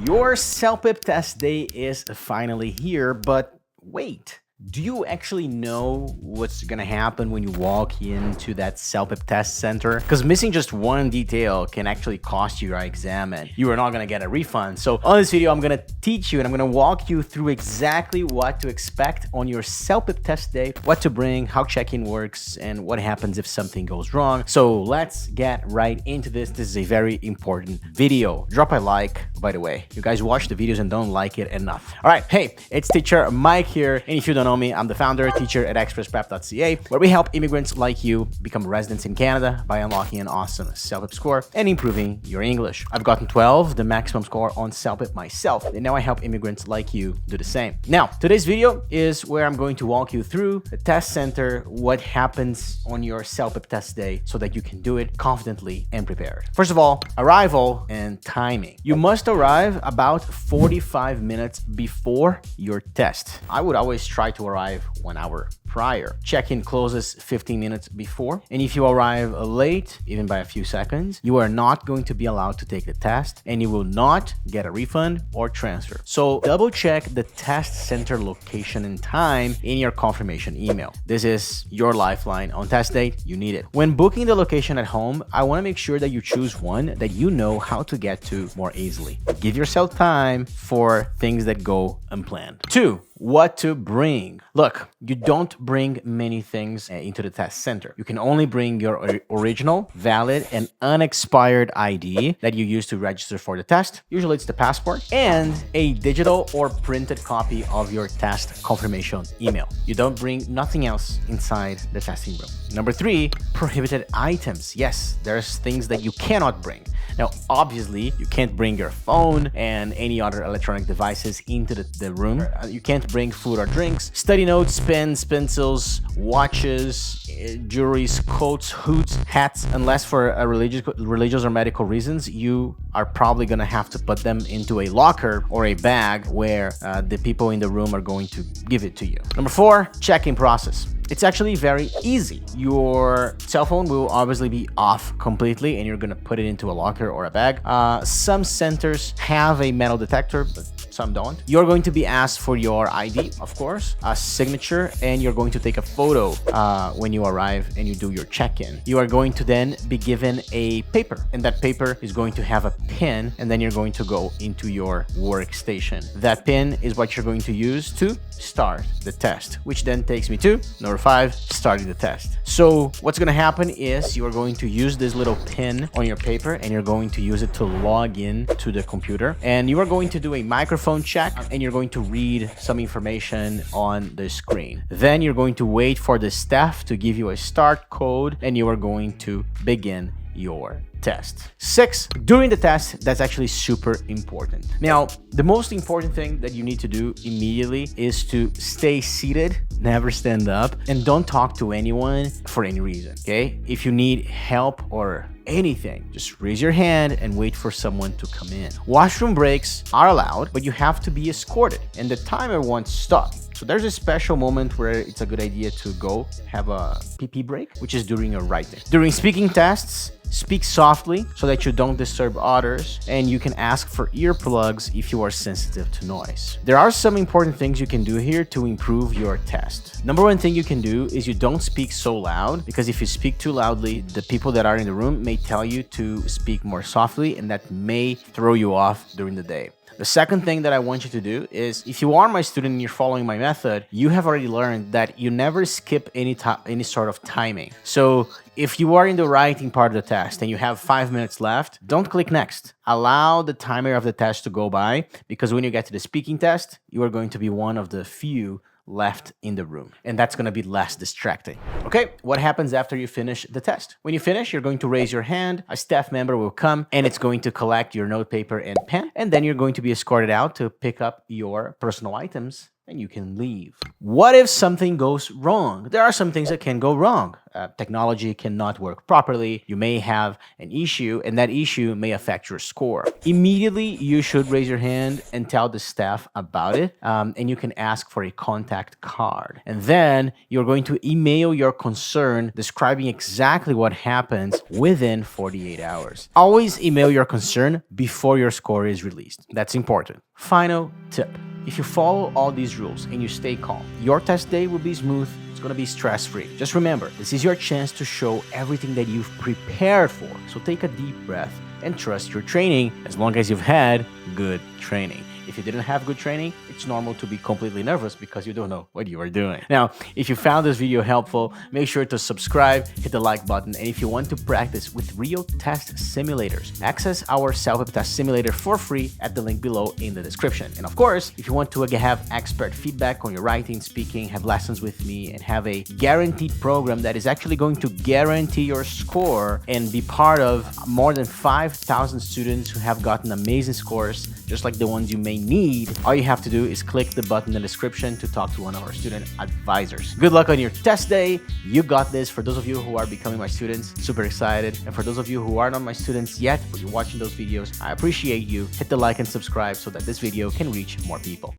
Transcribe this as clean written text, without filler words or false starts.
Your CELPIP test day is finally here, but wait. Do you actually know what's gonna happen when you walk into that CELPIP test center? Because missing just one detail can actually cost you your exam and you are not gonna get a refund. So on this video, I'm gonna teach you and I'm gonna walk you through exactly what to expect on your CELPIP test day, what to bring, how check-in works, and what happens if something goes wrong. So let's get right into this. This is a very important video. Drop a like, by the way. You guys watch the videos and don't like it enough. All right, hey, it's teacher Mike here. And if you don't know me, I'm the founder, teacher at ExpressPrep.ca, where we help immigrants like you become residents in Canada by unlocking an awesome CELPIP score and improving your English. I've gotten 12, the maximum score on CELPIP myself, and now I help immigrants like you do the same. Now, today's video is where I'm going to walk you through the test center, what happens on your CELPIP test day so that you can do it confidently and prepared. First of all, arrival and timing. You must arrive about 45 minutes before your test. I would always try to arrive 1 hour prior. Check-in closes 15 minutes before, and if you arrive late, even by a few seconds, you are not going to be allowed to take the test, and you will not get a refund or transfer. So double check the test center location and time in your confirmation email. This is your lifeline on test date. You need it. When booking the location at home, I want to make sure that you choose one that you know how to get to more easily. Give yourself time for things that go unplanned. 2. What to bring. Look, you don't bring many things into the test center. You can only bring your original, valid, and unexpired ID that you use to register for the test. Usually it's the passport and a digital or printed copy of your test confirmation email. You don't bring nothing else inside the testing room. Number 3, prohibited items. Yes, there's things that you cannot bring. Now, obviously, you can't bring your phone and any other electronic devices into the room. You can't bring food or drinks, study notes, pens, pencils, watches, jewelries, coats, hoods, hats, unless for a religious or medical reasons, you are probably gonna have to put them into a locker or a bag where the people in the room are going to give it to you. Number 4, check-in process. It's actually very easy. Your cell phone will obviously be off completely and you're gonna put it into a locker or a bag. Some centers have a metal detector, but some don't. You're going to be asked for your ID, of course, a signature, and you're going to take a photo when you arrive and you do your check-in. You are going to then be given a paper, and that paper is going to have a pin, and then you're going to go into your workstation. That pin is what you're going to use to start the test, which then takes me to number 5, starting the test. So what's going to happen is you are going to use this little pin on your paper and you're going to use it to log in to the computer, and you are going to do a microphone check and you're going to read some information on the screen. Then you're going to wait for the staff to give you a start code and you are going to begin your test. 6, during the test, that's actually super important. Now, the most important thing that you need to do immediately is to stay seated, never stand up, and don't talk to anyone for any reason, okay? If you need help or anything, just raise your hand and wait for someone to come in. Washroom breaks are allowed, but you have to be escorted, and the timer won't stop. So there's a special moment where it's a good idea to go have a pee break, which is during your writing. During speaking tests, speak softly so that you don't disturb others, and you can ask for earplugs if you are sensitive to noise. There are some important things you can do here to improve your test. Number 1 thing you can do is you don't speak so loud, because if you speak too loudly, the people that are in the room may tell you to speak more softly, and that may throw you off during the day. The second thing that I want you to do is, if you are my student and you're following my method, you have already learned that you never skip any sort of timing. So if you are in the writing part of the test and you have 5 minutes left, don't click next. Allow the timer of the test to go by, because when you get to the speaking test, you are going to be one of the few left in the room, and that's going to be less distracting. Okay, what happens after you finish the test? When you finish, you're going to raise your hand, a staff member will come and it's going to collect your note paper and pen, and then you're going to be escorted out to pick up your personal items and you can leave. What if something goes wrong? There are some things that can go wrong. Technology cannot work properly. You may have an issue, and that issue may affect your score. Immediately, you should raise your hand and tell the staff about it, and you can ask for a contact card. And then you're going to email your concern describing exactly what happens within 48 hours. Always email your concern before your score is released. That's important. Final tip. If you follow all these rules and you stay calm, your test day will be smooth. It's going to be stress-free. Just remember, this is your chance to show everything that you've prepared for. So take a deep breath and trust your training as long as you've had good training. If you didn't have good training, it's normal to be completely nervous because you don't know what you are doing. Now, if you found this video helpful, make sure to subscribe, hit the like button, and if you want to practice with real test simulators, access our CELPIP test simulator for free at the link below in the description. And of course, if you want to have expert feedback on your writing, speaking, have lessons with me, and have a guaranteed program that is actually going to guarantee your score and be part of more than 5,000 students who have gotten amazing scores, just like the ones you may need, all you have to do is click the button in the description to talk to one of our student advisors. Good luck on your test day. You got this. For those of you who are becoming my students, super excited. And for those of you who are not my students yet, but you're watching those videos, I appreciate you. Hit the like and subscribe so that this video can reach more people.